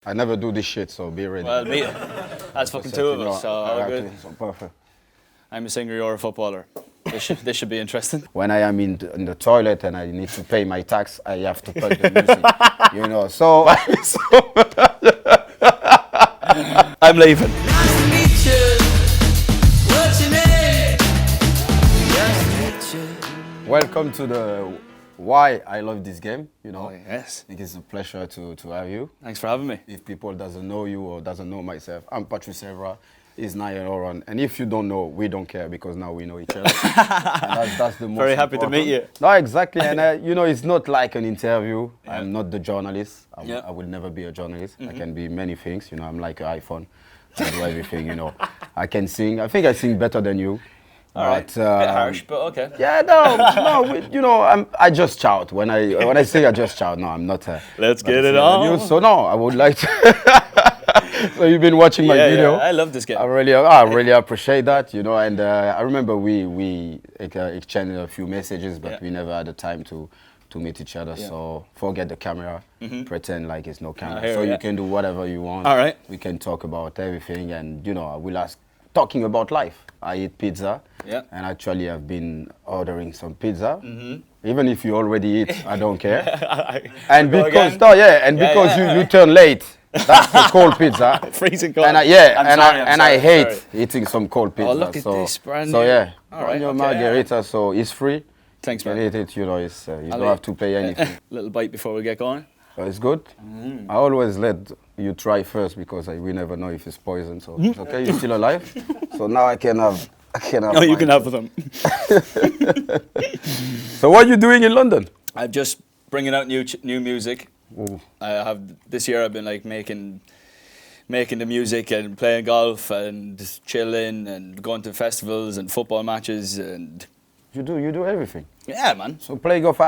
I never do this shit, so be ready. Well, that's fucking two of us, so all good. So perfect. I'm a singer, you're a footballer. This should be interesting. When I am in the toilet and I need to pay my tax, I have to put the music, you know. So I'm leaving. Nice to meet you. What's your name? Nice to meet you. welcome to the Why I Love This Game, you know. Oh, yes. I think it's a pleasure to have you. Thanks for having me. If people doesn't know you or doesn't know myself, I'm Patrice Evra. He's Niall Horan. And if you don't know, we don't care because now we know each other. And that's the most Very happy to important. meet you. No, exactly. And, you know, it's not like an interview. Yeah. I'm not the journalist. I will never be a journalist. I can be many things. You know, I'm like an iPhone. I do everything, you know. I can sing. I think I sing better than you. All right. Bit harsh, but okay. Yeah, you know, I just shout. When I say I just shout, no, I'm not. Let's get it on. So no, I would like to. So you've been watching my video. Yeah, I love this game. I really appreciate that, you know. And I remember we exchanged a few messages, but we never had the time to meet each other. Yeah. So forget the camera, pretend like it's no camera. So you can do whatever you want. All right. We can talk about everything, and you know, I will ask. Talking about life, I eat pizza, and actually I've been ordering some pizza. Even if you already eat, I don't care. And because you turn late, that's the cold pizza. Freezing cold. And I hate eating some cold pizza. Oh, look at this, brand new. So yeah, all right, your margarita, so it's free. Thanks, man. You can eat it, you know, it's, you don't have to pay anything. Little bite before we get going. So it's good. I always let you try first because we never know if it's poison. So it's okay, you're still alive. So now I can have. No, you can have them. So what are you doing in London? I'm just bringing out new music. Ooh. This year I've been like making the music and playing golf and just chilling and going to festivals and football matches and. You do everything. Yeah, man. So play golf.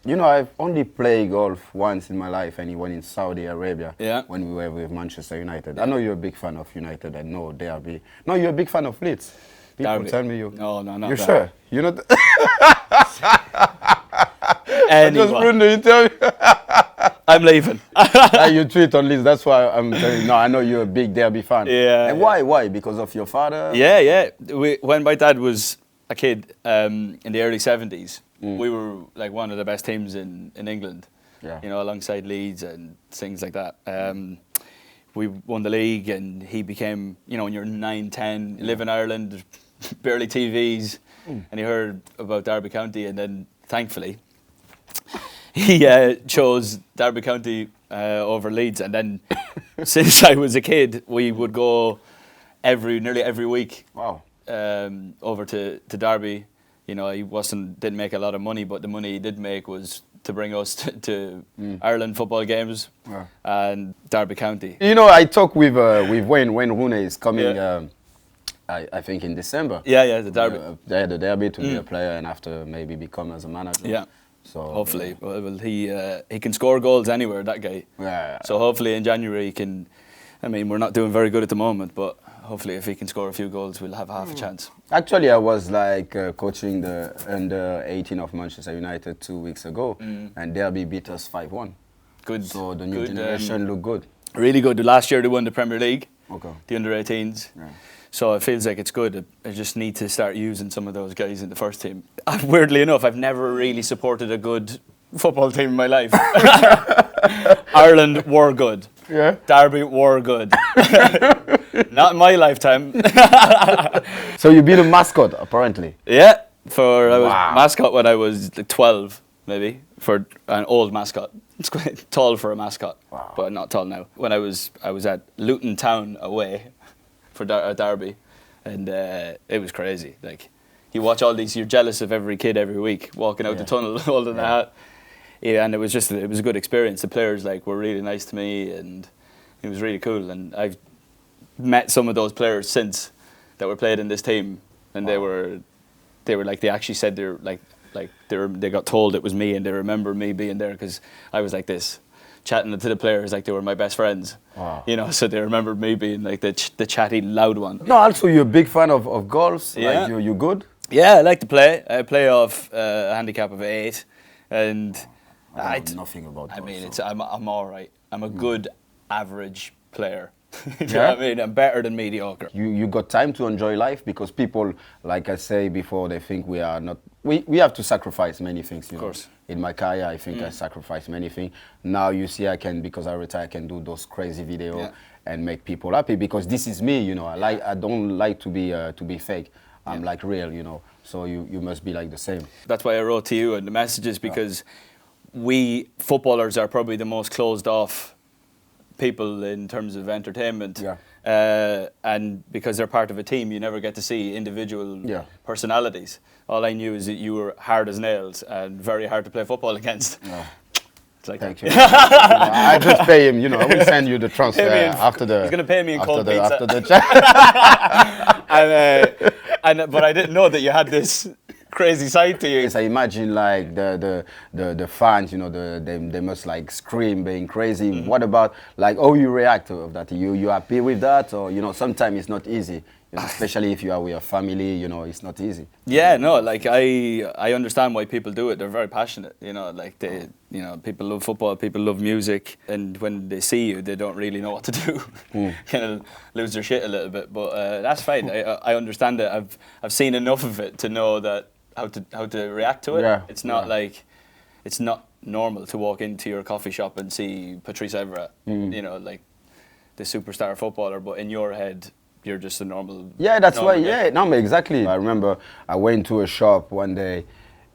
You know, I've only played golf once in my life, and it went in Saudi Arabia. Yeah. When we were with Manchester United. I know you're a big fan of United. I know Derby. No, you're a big fan of Leeds. People Derby. Tell me you. No, not you're that. Sure? You're not. I just ruined the interview. I'm leaving. You tweet on Leeds. That's why I'm telling you. No, I know you're a big Derby fan. Yeah. And why? Why? Because of your father? Yeah. When my dad was a kid in the early 70s, we were like one of the best teams in England, you know, alongside Leeds and things like that. We won the league and he became, you know, when you're 9, 10, you live in Ireland, barely TVs, and he heard about Derby County, and then thankfully he chose Derby County over Leeds, and then since I was a kid we would go nearly every week. Wow. Over to Derby. You know, he didn't make a lot of money, but the money he did make was to bring us to Ireland football games and Derby County. You know, I talked with Wayne Rooney is coming. I think in December. Yeah, the Derby. The Derby to be a player and after maybe become as a manager. Yeah. So hopefully, well, he can score goals anywhere. That guy. Yeah. So hopefully in January he can. I mean, we're not doing very good at the moment, but hopefully if he can score a few goals, we'll have half a chance. Actually, I was like coaching the under 18 of Manchester United 2 weeks ago, and Derby beat us 5-1. Good. So the new generation look good. Really good. Last year they won the Premier League. Okay. The under 18s. Yeah. So it feels like it's good. I just need to start using some of those guys in the first team. Weirdly enough, I've never really supported a good football team in my life. Ireland were good. Yeah. Derby were good. Not in my lifetime. So you've been a mascot, apparently. Yeah. I was mascot when I was 12, maybe, for an old mascot. It's quite tall for a mascot, but not tall now. When I was at Luton Town away for Derby, and it was crazy. Like, you watch all these, you're jealous of every kid every week walking out the tunnel holding a hat. Yeah, and it was a good experience. The players were really nice to me, and it was really cool. And I've met some of those players since that were played in this team, and they were they actually said they got told it was me, and they remember me being there because I was like this, chatting to the players like they were my best friends. Wow. You know, so they remembered me being like the chatty loud one. No, also you're a big fan of golf. Yeah. Like you good? Yeah, I like to play. I play off a handicap of 8, and I know nothing about golf. I mean, I'm all right. I'm a good average player. You know what I mean? I'm better than mediocre. You got time to enjoy life, because people, like I say before, they think we are not. We have to sacrifice many things. You Of course. know? In my career, I think I sacrificed many things. Now you see, I can, because I retire, I can do those crazy videos and make people happy, because this is me. You know, I don't like to be fake. I'm like real. You know, so you must be like the same. That's why I wrote to you and the messages, because we footballers are probably the most closed off people in terms of entertainment, and because they're part of a team, you never get to see individual personalities. All I knew is that you were hard as nails and very hard to play football against. It's like Thank you. I just pay him. You know, I will send you the transfer after the. He's going to pay me in cold pizza. After the chat. But I didn't know that you had this crazy side to you. Yes, I imagine like the fans, you know, they must like scream, being crazy. What about like how you react to that? You happy with that, or you know, sometimes it's not easy, you know, especially if you are with your family. You know, it's not easy. Yeah, no, like I understand why people do it. They're very passionate, you know, like you know, people love football, people love music, and when they see you, they don't really know what to do. Kind of lose their shit a little bit, but that's fine. I understand it. I've seen enough of it to know that how to react to it. It's not like, it's not normal to walk into your coffee shop and see Patrice Evra, you know, like the superstar footballer, but in your head, you're just a normal. Yeah, that's why. Yeah, no, exactly. I remember I went to a shop one day,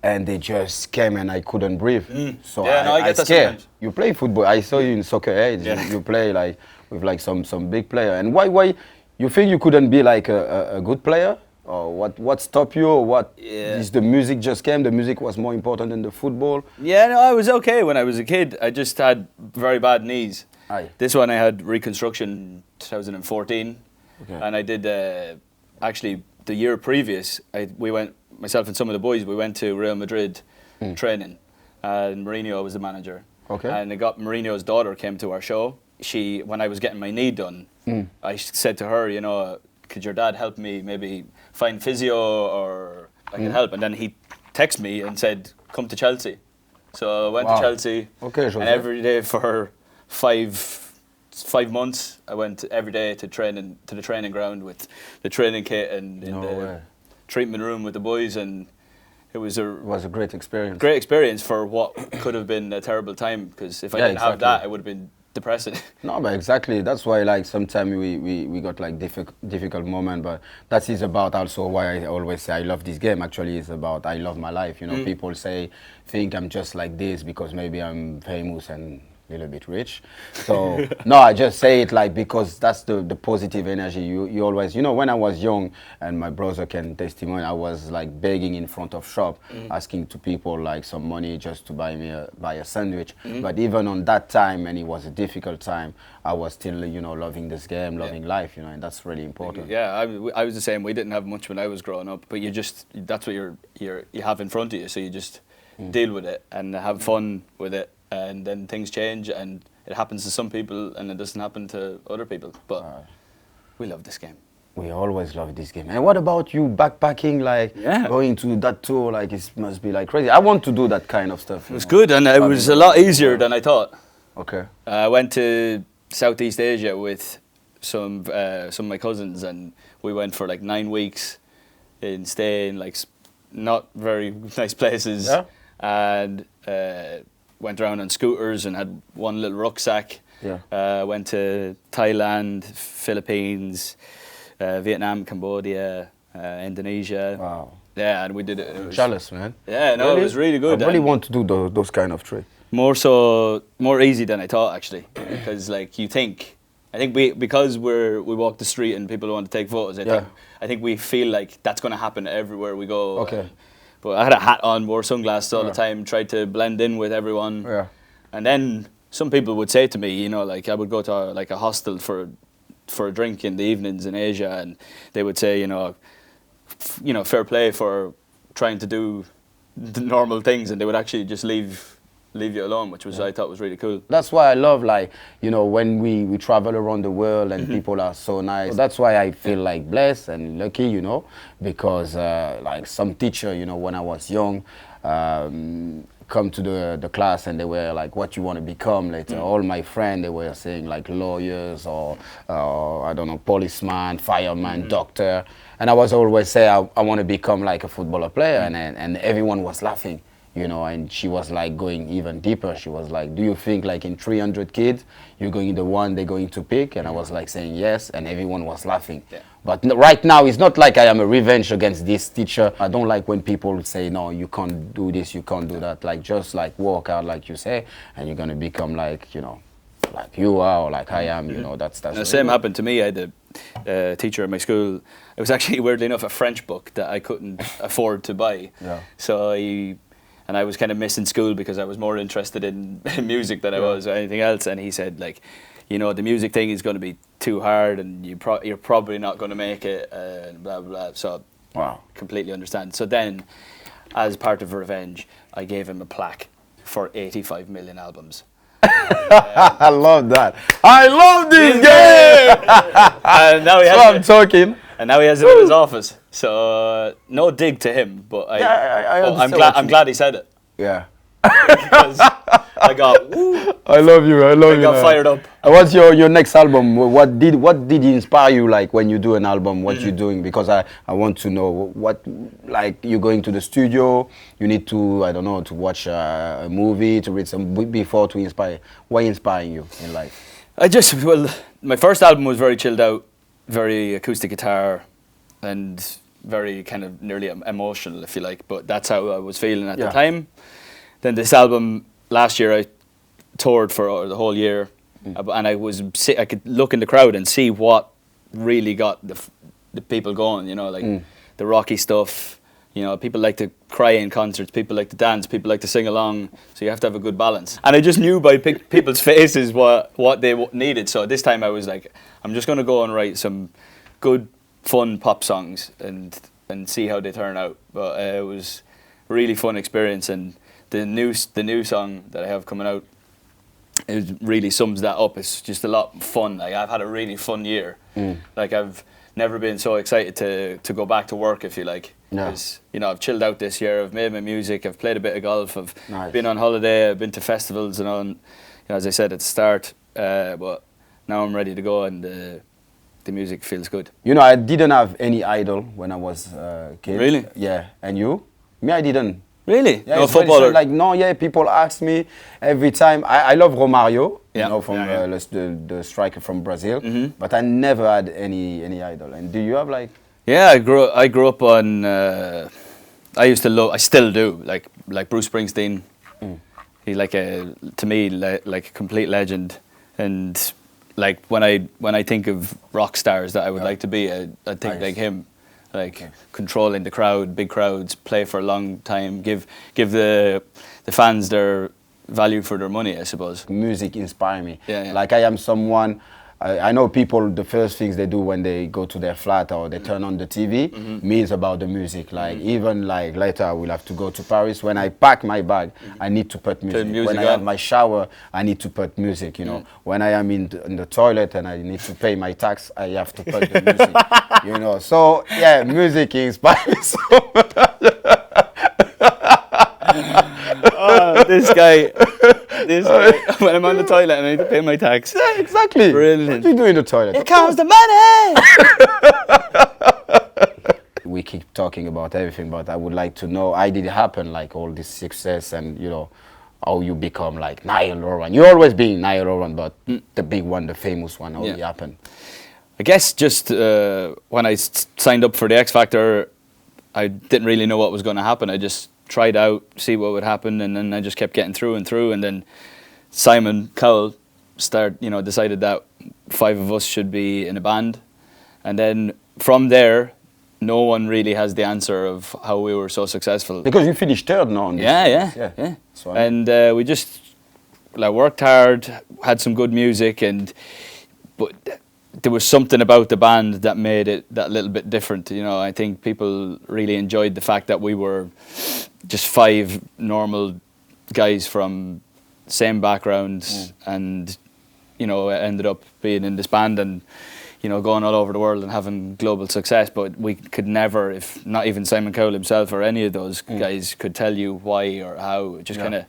and they just came and I couldn't breathe. So I get that scared. Sometimes. You play football. I saw you in soccer age. You play like with like some big player. And why you think you couldn't be like a good player? Or what stopped you, or what is the music just came? The music was more important than the football? Yeah, no, I was okay when I was a kid. I just had very bad knees. This one I had reconstruction 2014. And I did, actually the year previous, we went, myself and some of the boys, we went to Real Madrid training, and Mourinho was the manager. And Mourinho's daughter came to our show. When I was getting my knee done, I said to her, you know, could your dad help me maybe find physio, or I can help? And then he texted me and said, come to Chelsea. So I went to Chelsea, and every day for 5 months, I went every day to the training ground with the training kit and in the treatment room with the boys, and it was a great experience. Great experience for what could have been a terrible time, because if I didn't have that, it would have been depressing. No, but exactly. That's why, like, sometimes we got like difficult moment, but that is about also why I always say I love this game. Actually, it's about I love my life. You know, people think I'm just like this because maybe I'm famous and a little bit rich. So no, I just say it like because that's the positive energy. You always, you know, when I was young, and my brother can testimony, I was like begging in front of shop, asking to people like some money just to buy a sandwich. But even on that time, and it was a difficult time, I was still, you know, loving this game, loving life, you know, and that's really important. Yeah, I was the same. We didn't have much when I was growing up, but that's what you have in front of you, so you just deal with it and have fun with it. And then things change, and it happens to some people, and it doesn't happen to other people. But we love this game. We always love this game. And what about you backpacking, like going to that tour? Like it must be like crazy. I want to do that kind of stuff. It was good, and it was a lot easier than I thought. Okay. I went to Southeast Asia with some of my cousins, and we went for like 9 weeks in staying like not very nice places, and went around on scooters and had one little rucksack. Went to Thailand, Philippines, Vietnam, Cambodia, Indonesia. Wow. Yeah, and we did it. Jealous, man. Yeah, no, it was really good. I really want to do those kind of trips. More easy than I thought, actually, because like I think because we walk the street and people want to take photos. I think we feel like that's going to happen everywhere we go. Okay. But I had a hat on, wore sunglasses all the time, tried to blend in with everyone. Yeah. And then some people would say to me, you know, like I would go to like a hostel for a drink in the evenings in Asia, and they would say, you know, fair play for trying to do the normal things, and they would actually just leave you alone, which was I thought was really cool. That's why I love, like, you know, when we travel around the world and people are so nice. So that's why I feel like blessed and lucky, you know, because like some teacher, you know, when I was young, come to the class and they were like, what you want to become later. All my friends, they were saying like lawyers or I don't know, policeman, fireman, doctor. And I was always say I want to become like a footballer player, and everyone was laughing, you know. And she was like going even deeper. She was like, do you think like in 300 kids, you're going the one they're going to pick? And I was like saying yes, and everyone was laughing. Yeah. But right now, it's not like I am a revenge against this teacher. I don't like when people say, no, you can't do this, you can't do that. Like, just like work out, like you say, and you're going to become like, you know, like you are or like I am, you know, that's the same happened to me. I had a teacher at my school. It was actually, weirdly enough, a French book that I couldn't afford to buy. Yeah. So I was kind of missing school because I was more interested in music than I was or anything else. And he said, like, you know, the music thing is going to be too hard and you're probably not going to make it, and blah, blah, blah. So completely understand. So then, as part of revenge, I gave him a plaque for 85 million albums. I love that. I love this game. And now I'm talking. And now he has it in his office. So no dig to him, but I'm glad he said it. Yeah. Because I got. Woo, I love you. I got fired up. What's your next album? What did inspire you, like when you do an album? What you're doing? Because I want to know what, like, you're going to the studio. You need to, I don't know, to watch a movie, to read some book before to inspire. What inspiring you in life? My first album was very chilled out, very acoustic guitar, and very kind of nearly emotional, if you like. But that's how I was feeling at the time. Then this album, last year I toured for the whole year, and I could look in the crowd and see what really got the people going, you know, like the rocky stuff. You know, people like to cry in concerts, people like to dance, people like to sing along, so you have to have a good balance. And I just knew by people's faces what they needed, so this time I was like, I'm just going to go and write some good, fun pop songs and see how they turn out. But it was a really fun experience, and the new song that I have coming out, it really sums that up. It's just a lot of fun. Like, I've had a really fun year. Like, I've never been so excited to go back to work, if you like. Because, you know, I've chilled out this year. I've made my music. I've played a bit of golf. I've been on holiday. I've been to festivals and on. You know, as I said at the start, but now I'm ready to go, and the music feels good. You know, I didn't have any idol when I was a kid. Really? Yeah. And you? Me, I didn't. Really? Yeah, no footballer? Like, no, yeah, people ask me every time. I love Romario, you know, from the striker from Brazil, but I never had any idol. And do you have, like... Yeah, I grew up on... I still do, like Bruce Springsteen. He's to me, like a complete legend. And like when I think of rock stars that I would like to be, I think like him. Like controlling the crowd, big crowds, play for a long time, give the fans their value for their money, I suppose. Music inspires me. Like, I am someone, I know people, the first things they do when they go to their flat or they turn on the TV, me is about the music. Like, even like later I will have to go to Paris. When I pack my bag, I need to put music. When I have my shower, I need to put music, you know. When I am in the toilet and I need to pay my tax, I have to put the music, you know. So, yeah, music inspires me so much. This guy, when I'm on the toilet and I need to pay my tax. Yeah, exactly. Brilliant. What do you do in the toilet? Here comes the money! We keep talking about everything, but I would like to know how did it happen, like all this success and, you know, how you become like Niall Horan. You always been Niall Horan, but the big one, the famous one, how it happened? I guess just when I signed up for the X Factor, I didn't really know what was going to happen. I just tried out, see what would happen, and then I just kept getting through, and then Simon Cowell decided that 5 of us should be in a band, and then from there, no one really has the answer of how we were so successful. Because you finished third now. On this yeah. So, and we just worked hard, had some good music, but there was something about the band that made it that little bit different. You know, I think people really enjoyed the fact that we were just 5 normal guys from same backgrounds, and you know, ended up being in this band. And you know, going all over the world and having global success, but we could never, if not even Simon Cowell himself or any of those guys could tell you why or how. It just kind of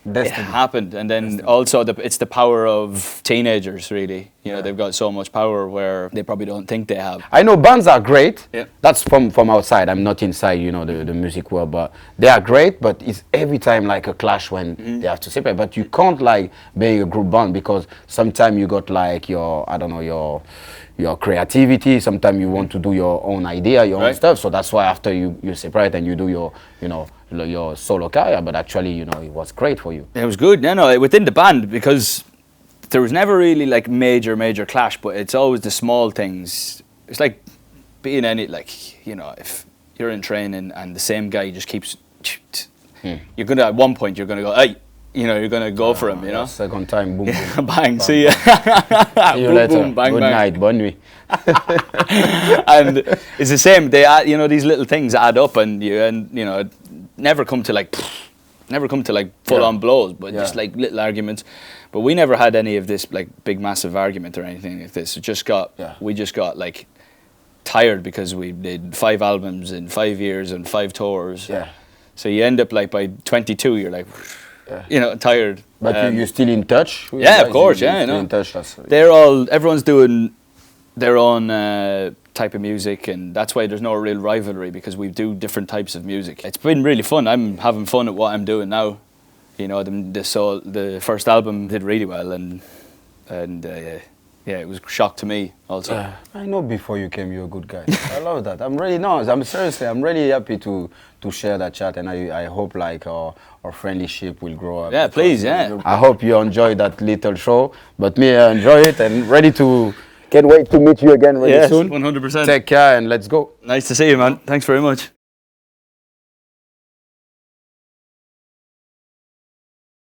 it happened. And then also it's the power of teenagers, really. You know, they've got so much power where they probably don't think they have. I know bands are great. Yeah. That's from outside. I'm not inside, you know, the music world, but they are great, but it's every time like a clash when they have to separate. But you can't like be a group band because sometimes you got like your, I don't know, your creativity. Sometimes you want to do your own idea, your own stuff. So that's why after you separate and you do your, you know, your solo career. But actually, you know, it was great for you. It was good. No, within the band, because there was never really like major clash, but it's always the small things. It's like being any, like, you know, if you're in training and the same guy just keeps, you're gonna, at one point you're gonna go, hey, you know, you're gonna go for him, you know. Second time, boom, boom, bang, see ya. See you later. Boom, bang, good bang. night, bonne nuit. And it's the same. They add, you know, these little things add up, and you know, never come to like full on blows, but just like little arguments. But we never had any of this like big massive argument or anything like this. It just got we just got like tired because we did 5 albums in 5 years and 5 tours. Yeah. So you end up like by 22 you're like you know, tired. But you're still in touch? Yeah, of course, yeah, you know. In touch, everyone's doing their own type of music, and that's why there's no real rivalry, because we do different types of music. It's been really fun. I'm having fun at what I'm doing now. You know, the first album did really well, and it was a shock to me also. I know before you came, you're a good guy. I love that. I'm really happy to share that chat, and I hope like our friendship will grow up. Yeah, please, yeah. I hope you enjoyed that little show, but me, I enjoy it and can't wait to meet you again really soon. 100%. Take care and let's go. Nice to see you, man. Thanks very much.